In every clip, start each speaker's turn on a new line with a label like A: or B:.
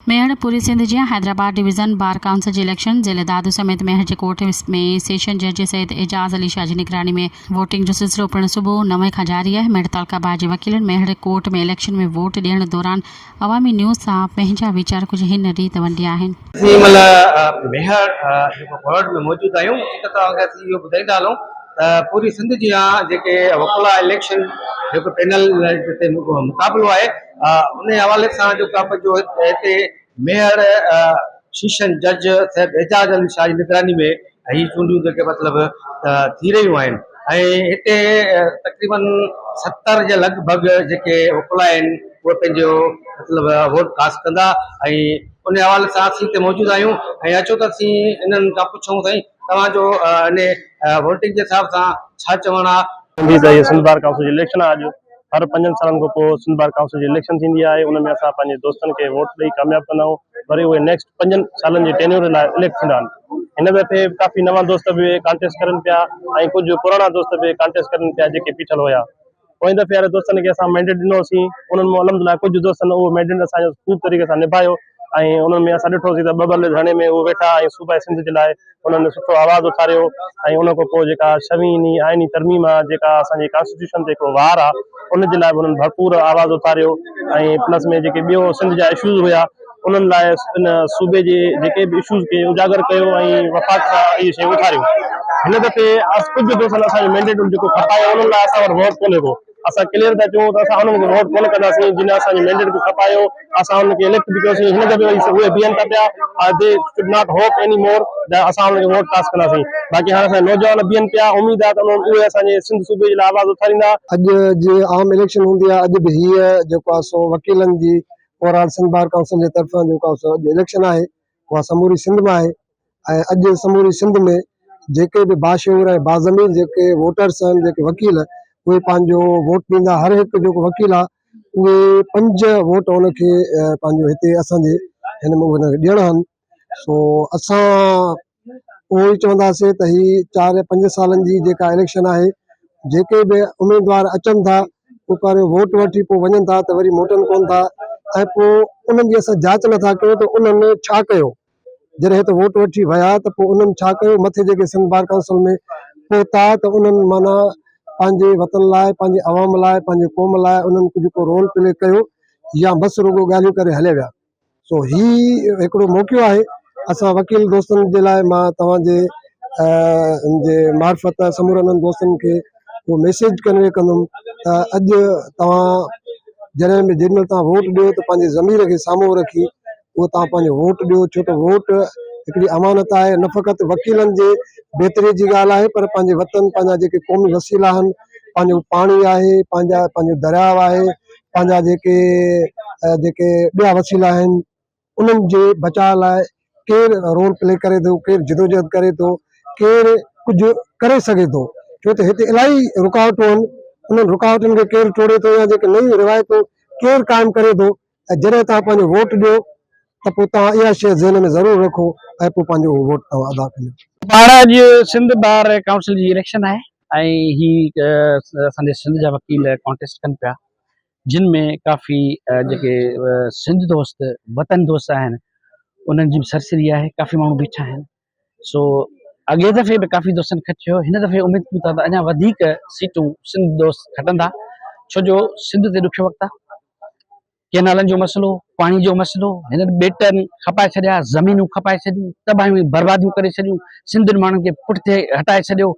A: मेहड़पुरी सिंध जी Hyderabad division bar council जी election ज़िले दादू समेत मेहर जे court में सेशन जज सैयद एजाज़ अली शाह जी निगरानी में वोटिंग जो सिलसिलो पिण सुबुह 9 खां जारी है। मेहर तालका बार जे वकीलनि मेहर कोर्ट में इलेक्शन में वोट ॾियण दौरान अवामी न्यूज़ सां पंहिंजा वीचार कुछ हिन रीति वंडिया आहिनि।
B: मेहर कोर्ट में मौजूद आहियूं इहो ॿुधाईंदा हलूं पूरी सिंध जी जेके वकीला इलेक्शन जेको पैनल जिते मुक़ाबिलो आहे उन हवाले सां जो हिते मेयर सेशन जज सैयद एजाज़ अली शाह जी निगरानी में ही चूंडियूं जेके मतिलबु थी रहियूं आहिनि ऐं हिते तक़रीबन 70 जे लॻभॻि जेके वकील आहिनि उहे पंहिंजो मतिलबु वोट कास्ट कंदा ऐं उन हवाले सां असीं हिते मौजूदु आहियूं ऐं अचो त असीं इन्हनि खां पुछूं साईं तव्हांजो इन वोटिंग के हिसाब सां छा चवणु आहे।
C: सिंध बार काउंसिल इलेक्शन आहे। हर 5 सालनि खां पोइ सिंध बार काउंसिल जी इलेक्शन थींदी आहे। उनमें असां पंहिंजे दोस्तनि खे वोट ॾेई कामयाबु कंदा आहियूं। वरी उहे नेक्स्ट 5 सालनि जी टेन्योर लाइ इलेक्ट थींदा आहिनि। हिन दफ़े काफ़ी नवां दोस्त बि कॉन्टेस्ट करनि पिया ऐं कुझु पुराणा दोस्त बि कॉन्टेस्ट करनि पिया जेके बीठल हुया। पोइ दफ़े वारे दोस्तनि खे असां मैंडेट ॾिनोसीं। उन्हनि में अलहमदुलिल्लाह कुझु दोस्तनि उहो मैंडेट असांजो ख़ूब तरीक़े सां निभायो ऐं उन्हनि में असां ॾिठोसीं त 2 धरणे में उहे वेठा ऐं सूबाई सिंध जे लाइ उन्हनि सुठो आवाज़ उथारियो ऐं उन खां पोइ जेका 6वीं आइनी तरमीम आहे जेका असांजे कॉन्स्टिट्यूशन ते हिकिड़ो वार आहे उन जे लाइ बि उन्हनि भरपूर आवाज़ उथारियो ऐं प्लस में जेके ॿियो सिंध जा इशूज़ हुया उन्हनि लाइ इन सूबे जे जेके बि इशूज़ खे उजागर कयो ऐं वफ़ाक़ सां इहे शयूं उथारियूं। हिन दफ़े कुझु दोस्तनि असांजो मैंडेट जेको खपायो उन्हनि लाइ असां वटि वोट कोन्हे को। असां क्लियर था चऊं त असां उन्हनि खे वोट कोन कंदासीं जिन असांजो मैंडेट बि खपायो असां उनखे इलेक्ट बि कयोसीं। हिन दफ़े उहे बीहनि था पिया they should not hope any more त असां उन्हनि खे वोट पास कंदासीं। बाक़ी हाणे असांजा नौजवान बीहनि पिया उमेद आहे त उहे असांजे सिंध सूबे जे लाइ आवाज़ उथारींदा।
D: अॼु जी आम इलेक्शन हूंदी आहे अॼु बि हीअ जेको आहे सो वकीलनि जी ओवरऑल सिंध बार काउंसिल जे तरफ़ां जेको आहे सो अॼु इलेक्शन आहे उहा समूरी सिंध में आहे ऐं अॼु समूरी सिंध में जेके बि बाशऊर ऐं बाज़मीर जेके वोटर्स आहिनि जेके वकील उहे पंहिंजो वोट ॾींदा। हर हिकु जेको वकील आहे उहे 5 वोट उनखे पंहिंजो हिते असांजे हिन में हुनखे ॾियणा आहिनि। सो असां उहो ई चवंदासीं त ही 4 या 5 सालनि जी जेका इलेक्शन आहे जेके बि उम्मीदवार अचनि था उहे पहिरियों वोट वठी पोइ वञनि था त वरी मोटनि कोन था ऐं पोइ उन्हनि जी असां जांच नथा कयूं त उन्हनि छा कयो। जॾहिं त वोट वठी विया त पोइ उन्हनि छा कयो मथे जेके सिंध बार काउंसिल में पहुता त उन्हनि माना पंहिंजे वतन लाइ पंहिंजे अवाम लाइ पंहिंजे क़ौम लाइ उन्हनि कुझु को रोल प्ले कयो या बसि रुगो ॻाल्हियूं करे हले विया। सो ही हिकिड़ो मौक़ो आहे असां वकील दोस्तनि जे लाइ मां तव्हांजे जे मार्फत समूरनि दोस्तनि खे उहो मैसेज कन्वे कंदुमि त अॼु तव्हां जेॾीमहिल तव्हां वोट ॾियो त पंहिंजे ज़मीर खे साम्हूं रखी उहो तव्हां पंहिंजो वोट ॾियो छो त वोट हिकिड़ी अमानत आहे। न फ़क़ति वकीलनि जे बहितरी जी ॻाल्हि आहे पर पंहिंजे वतन पंहिंजा जेके क़ौमी वसीला आहिनि पंहिंजो पाणी आहे पंहिंजो दरियाव आहे पंहिंजा जेके ॿिया वसीला आहिनि उन्हनि जे बचाव लाइ केरु रोल प्ले करे थो केरु जिदोजहद करे थो केरु कुझु करे सघे थो छो त हिते इलाही रुकावटूं आहिनि। उन्हनि रुकावटुनि खे केरु टोड़े थो या जेके नयूं रिवायतूं केरु क़ाइमु करे थो ऐं जॾहिं तव्हां पंहिंजो वोट ॾियो त पोइ तव्हां इहा शइ ज़हन में ज़रूरु रखो ऐं पोइ पंहिंजो वोट तव्हां अदा कयो।
E: अॼु सिंध बार काउंसिल जी इलेक्शन आहे ऐं ही असांजे सिंध जा वकील कॉन्टेस्ट कनि पिया जिन में काफ़ी जेके सिंध दोस्त वतन दोस्त आहिनि उन्हनि जी बि सरसरी आहे काफ़ी माण्हू बीठा आहिनि। सो अॻे दफ़े बि काफ़ी दोस्तनि खटियो हिन दफ़े उमेद कयूं था त अञा वधीक सीटूं सिंध दोस्त खटंदा छो जो सिंध ते ॾुखियो वक़्तु आहे। केनालनि जो मसइलो पाणी जो मसइलो हिननि ॿेटनि खपाए छॾिया ज़मीनूं खपाए छॾियूं तबाहियूं बर्बादियूं करे छॾियूं सिंधियुनि माण्हुनि खे पुठिते हटाए छॾियो।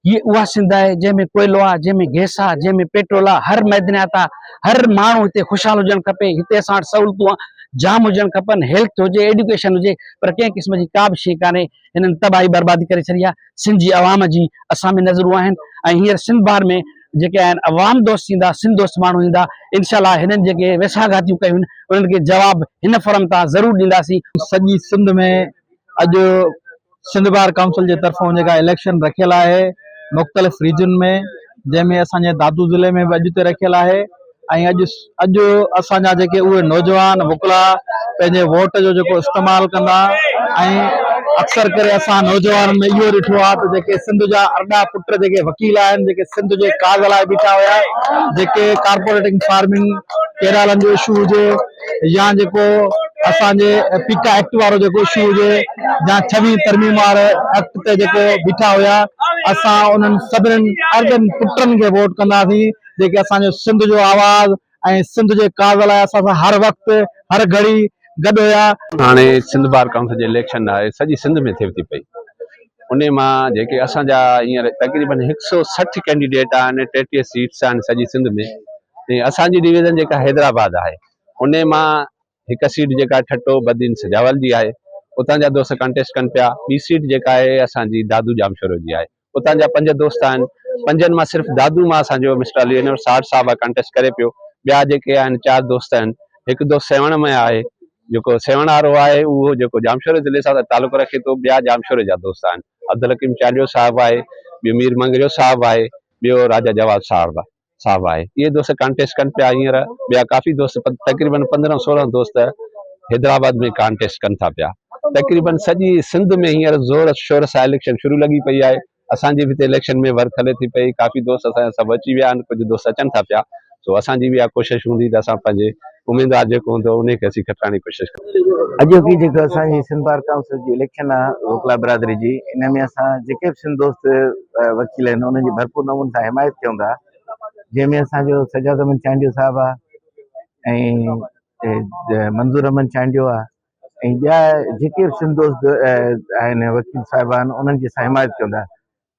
E: हीअ उहा सिंध आहे जंहिंमें कोयलो आहे जंहिंमें गैस आहे जंहिंमें पेट्रोल आहे हर मैदनियात आहे हर माण्हू हिते ख़ुशहाल हुजणु खपे। हिते असां वटि सहूलियतूं जाम हुजणु खपनि हेल्थ हुजे एडुकेशन हुजे पर कंहिं क़िस्म जी का बि शइ कान्हे। हिननि तबाही बर्बादी करे छॾी आहे सिंध जी अवाम जी असां में नज़रूं आहिनि ऐं हींअर सिंध बार में जेके आहिनि अवाम दोस्त ईंदा सिंध दोस्त माण्हू ईंदा इनशाला हिननि जेके वेसाघातियूं कयूं आहिनि उन्हनि खे जवाबु हिन फॉर्म तां ज़रूरु ॾींदासीं।
F: सॼी सिंध में अॼु सिंध बार काउंसिल जे तरफ़ां जेका इलेक्शन रखियल आहे मुख़्तलिफ़ रीजन में जंहिंमें असांजे दादू ज़िले में बि अॼु ते रखियल आहे ऐं अॼु असांजा जेके उहे नौजवान वकिला पंहिंजे वोट जो जेको इस्तेमालु कंदा ऐं अक्सर करे असां नौजवान में इहो ॾिठो आहे त जेके सिंध जा अरड़ा पुट जेके वकील आहिनि, जेके सिंध जे काज़ लाइ बीठा हुया, जेके कारपोरेटिंग फार्मिंग केरालनि जो इशू हुजे या जेको असांजे पीका एक्ट वारो जेको इशू हुजे या 26 तरमीम वारे एक्ट ते जेको बीठा हुया, असां उन्हनि सभिनीनि अरड़नि पुटनि खे वोट कंदासीं जेके असांजो सिंध जो आवाज़ ऐं सिंध जे काज़ लाइ असां सां हर वक़्तु हर घड़ी गॾु हुया।
G: हाणे सिंध बार काउंसिल जी इलेक्शन आहे, सॼी सिंध में थिए थी पई। उन मां जेके असांजा हींअर तक़रीबन 160 कैंडिडेट आहिनि, 33 सीट्स आहिनि सॼी सिंध में। ऐं असांजी डिवीज़न जेका हैदराबाद आहे, उन मां हिकु सीट जेका ठट्टो बदीन सजावल जी आहे, उतां जा दोस्त कंटेस्ट कनि पिया। ॿी सीट जेका आहे असांजी दादू जामशोरो जी आहे, उतां जा 5 दोस्त आहिनि। 5 मां सिर्फ़ु दादू मां असांजो मिस्टर लियोनर साठ साहब कंटेस्ट करे पियो। ॿिया जेके आहिनि 4 दोस्त आहिनि। हिकु दोस्त सेवण में आहे, जेको सेवण वारो आहे उहो जेको जामशोरे ज़िले सां तालुक़ु रखे थो। ॿिया जामशोरे जा दोस्त आहिनि, अब्दुल हकीम चालियो साहिबु आहे, ॿियो मीर मंगरियो साहिबु आहे, ॿियो राजा जवाब साहिबु आहे। इहे दोस्त कॉन्टेस्ट कनि पिया हींअर। ॿिया काफ़ी दोस्त तक़रीबन 15-16 दोस्त हैदराबाद में कॉन्टेस्ट कनि था पिया। तक़रीबन सॼी सिंध में हींअर ज़ोर शोर सां इलेक्शन शुरू लॻी पई आहे। असांजी बि हिते इलेक्शन में वर्क हले थी पई। काफ़ी दोस्त असांजा सभु अची विया आहिनि, कुझु दोस्त अचनि था पिया। सो असांजी बि इहा कोशिशि हूंदी त असां पंहिंजे उम्मीदवार जेको हूंदो उन खे असीं खटाइण जी कोशिशि कंदासीं।
H: अॼोकी जेका असांजी सिंध बार काउंसिल जी इलेक्शन आहे वोकला बिरादरी जी, इन में असां जेके बि सिंध दोस्त वकील आहिनि उन्हनि जी भरपूर नमूने सां हिमायत कयूं था। जंहिंमें असांजो सजाद अहमद चांडियो साहिबु आहे ऐं मंज़ूर अहमद चांडियो आहे ऐं ॿिया जेके बि सिंध दोस्त आहिनि वकील साहिबान, उन्हनि जी असां हिमायत कयूं था।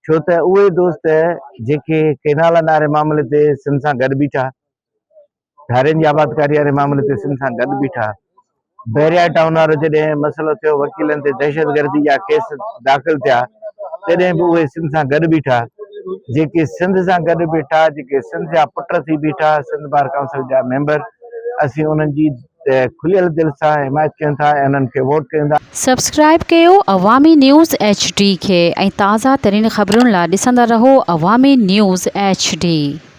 H: छो त उहे दोस्त जेके केनाल नारे मामले ते सिंध सां गॾु बीठा, धारियुनि जी आबादकारी वारे मामले ते सिंध सां गॾु बीठा, बहरिया टाउन वारो जॾहिं मसइलो थियो वकीलनि ते दहशतगर्दी जा केस दाख़िल थिया, तॾहिं बि उहे सिंध सां गॾु बीठा। जेके सिंध सां गॾु बीठा, जेके सिंध जा पुट थी बीठा, सिंध बार काउंसिल जा मेंबर, असीं उन्हनि जी खुलियल दिलि सां हिमायत कयूं था ऐं उन्हनि खे वोट कयूं था।
A: सब्सक्राइब कयो अवामी न्यूज़ HD खे ऐं ताज़ा तरीन ख़बरुनि लाइ ॾिसंदा रहो अवामी न्यूज़ HD।